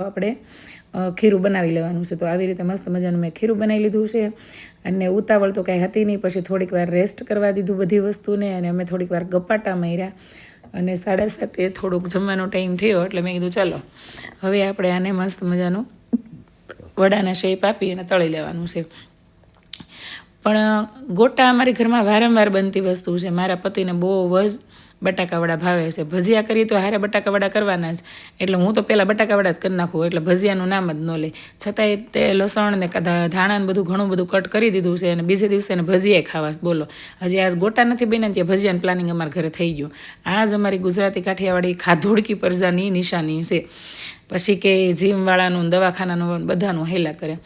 આપણે ખીરું બનાવી લેવાનું છે. તો આવી રીતે મસ્ત મજાનું મેં ખીરું બનાવી લીધું છે અને ઉતાવળ તો કાંઈ હતી નહીં. પછી થોડીક વાર રેસ્ટ કરવા દીધું બધી વસ્તુને અને અમે થોડીક વાર ગપાટા માર્યા અને 7:30 થોડુંક જમવાનો ટાઈમ થયો એટલે મેં કીધું ચાલો હવે આપણે આને મસ્ત મજાનું વડાના શેપ આપી અને તળી લેવાનું છે. પણ ગોટા અમારી ઘરમાં વારંવાર બનતી વસ્તુ છે. મારા પતિને બહુ જ બટાકાવડા ભાવે છે. ભજીયા કરીએ તો હારે બટાકાવડા કરવાના જ, એટલે હું તો પહેલાં બટાકાવડા જ કરી નાખું, એટલે ભજીયાનું નામ જ ન લે. છતાંય તે લસણ ને ધાણાને બધું ઘણું બધું કટ કરી દીધું છે અને બીજે દિવસે એને ભજીયા ખાવા. બોલો, હજી આજ ગોટા નથી બન્યા ત્યાં ભજીયાનું પ્લાનિંગ અમારા ઘરે થઈ ગયું. આજ અમારી ગુજરાતી કાઠિયાવાડી ખાધોડકી પ્રજાની નિશાની છે. પછી કે જીમવાળાનું દવાખાનાનું બધાનું હેલા કરે.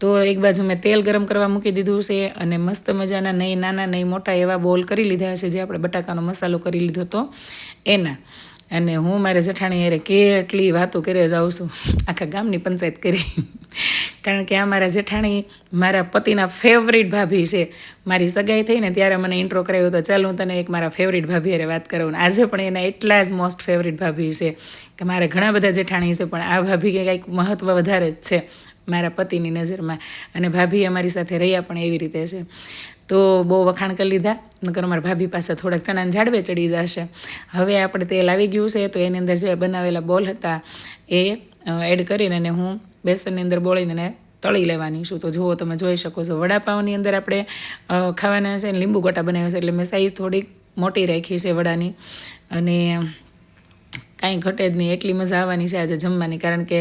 તો એક બાજુ મેં તેલ ગરમ કરવા મૂકી દીધું છે અને મસ્ત મજાના નહીં નાના નહીં મોટા એવા બોલ કરી લીધા છે, જે આપણે બટાકાનો મસાલો કરી લીધો હતો એના. અને હું મારે જેઠાણી અરે કેટલી વાતો કરે જાઉં છું, આખા ગામની પંચાયત કરી. કારણ કે આ મારા જેઠાણી મારા પતિના ફેવરિટ ભાભી છે. મારી સગાઈ થઈ ને ત્યારે મને ઇન્ટ્રો કરાવ્યો હતો, ચાલ હું તને એક મારા ફેવરિટ ભાભી અરે વાત કરાવું. આજે પણ એના એટલા જ મોસ્ટ ફેવરિટ ભાભી છે કે મારે ઘણા બધા જેઠાણી છે, પણ આ ભાભી કંઈક મહત્ત્વ વધારે જ છે મારા પતિની નજરમાં. અને ભાભી અમારી સાથે રહ્યા પણ એવી રીતે છે. તો બહુ વખાણ કરી લીધા, નકર અમારા ભાભી પાસે થોડાક ચણાને ઝાડવે ચડી જશે. હવે આપણે તેલ આવી ગયું છે તો એની અંદર જે બનાવેલા બોલ હતા એ એડ કરીને અને હું બેસનની અંદર બોળીને તળી લેવાની છું. તો જુઓ, તમે જોઈ શકો છો વડાપાવની અંદર આપણે ખાવાના છે લીંબુ ગોટા બનાવ્યા છે, એટલે મેં સાઈઝ થોડીક મોટી રાખી છે વડાની. અને કાંઈ ઘટે જ નહીં, એટલી મજા આવવાની છે આજે જમવાની. કારણ કે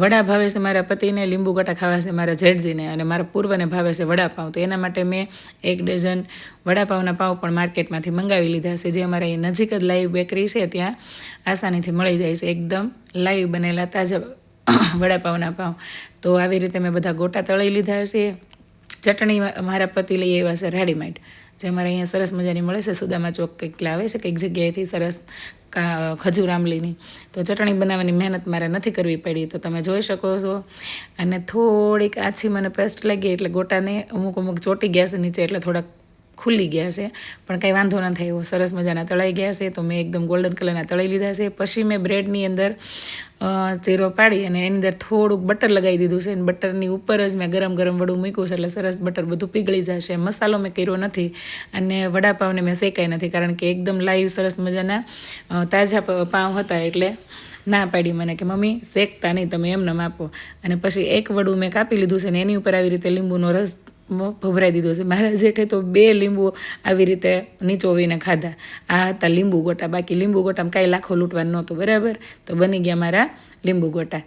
વડા ભાવે છે મારા પતિને, લીંબુ ગોટા ખાવા છે મારા જેઠજીને, અને મારા પૂર્વને ભાવે છે વડાપાઉં. તો એના માટે મેં 1 ડઝન વડાપાઉંના પાઉં પણ માર્કેટમાંથી મંગાવી લીધા છે, જે અમારા અહીં નજીક જ લાઈવ બેકરી છે, ત્યાં આસાનીથી મળી જાય છે એકદમ લાઈવ બનેલા તાજા વડાપાઉંના પાઉં. તો આવી રીતે મેં બધા ગોટા તળી લીધા છે. ચટણી મારા પતિ લઈ આવ્યા છે રેડીમેડ, જે અમારે અહીંયા સરસ મજાની મળે છે, સુદામા ચોક કંઈક લાવે છે કંઈક જગ્યાએથી સરસ ખજૂર આંબલીની. તો ચટણી બનાવવાની મહેનત મારે નથી કરવી પડી, તો તમે જોઈ શકો છો. અને થોડીક આછી મને પેસ્ટ લાગી એટલે ગોટાને અમુક ચોટી ગયા છે નીચે, એટલે થોડાક ખુલ્લી ગયા છે, પણ કાંઈ વાંધો ન થાય, એવો સરસ મજાના તળાઈ ગયા છે. તો મેં એકદમ ગોલ્ડન કલરના તળી લીધા છે. પછી મેં બ્રેડની અંદર ચીરો પાડી અને એની અંદર થોડુંક બટર લગાવી દીધું છે, અને બટરની ઉપર જ મેં ગરમ વડું મૂક્યું છે, એટલે સરસ બટર બધું પીગળી જશે. મસાલો મેં કર્યો નથી અને વડાપાવને મેં શેકાઈ નથી, કારણ કે એકદમ લાઈવ સરસ મજાના તાજા પાઉં હતા, એટલે ના પાડી મને કે મમ્મી શેકતા નહીં, તમે એમને આપો. અને પછી એક વડું મેં કાપી લીધું છે ને એની ઉપર આવી રીતે લીંબુનો રસ ભભરાઈ દીધો છે. મારા જેઠે તો 2 લીંબુ આવી રીતે નીચોવીને ખાધા. આ હતા લીંબુ ગોટા. બાકી લીંબુ ગોટામાં કાંઈ લાખો લૂંટવાનું નહોતું, બરાબર. તો બની ગયા મારા લીંબુ ગોટા.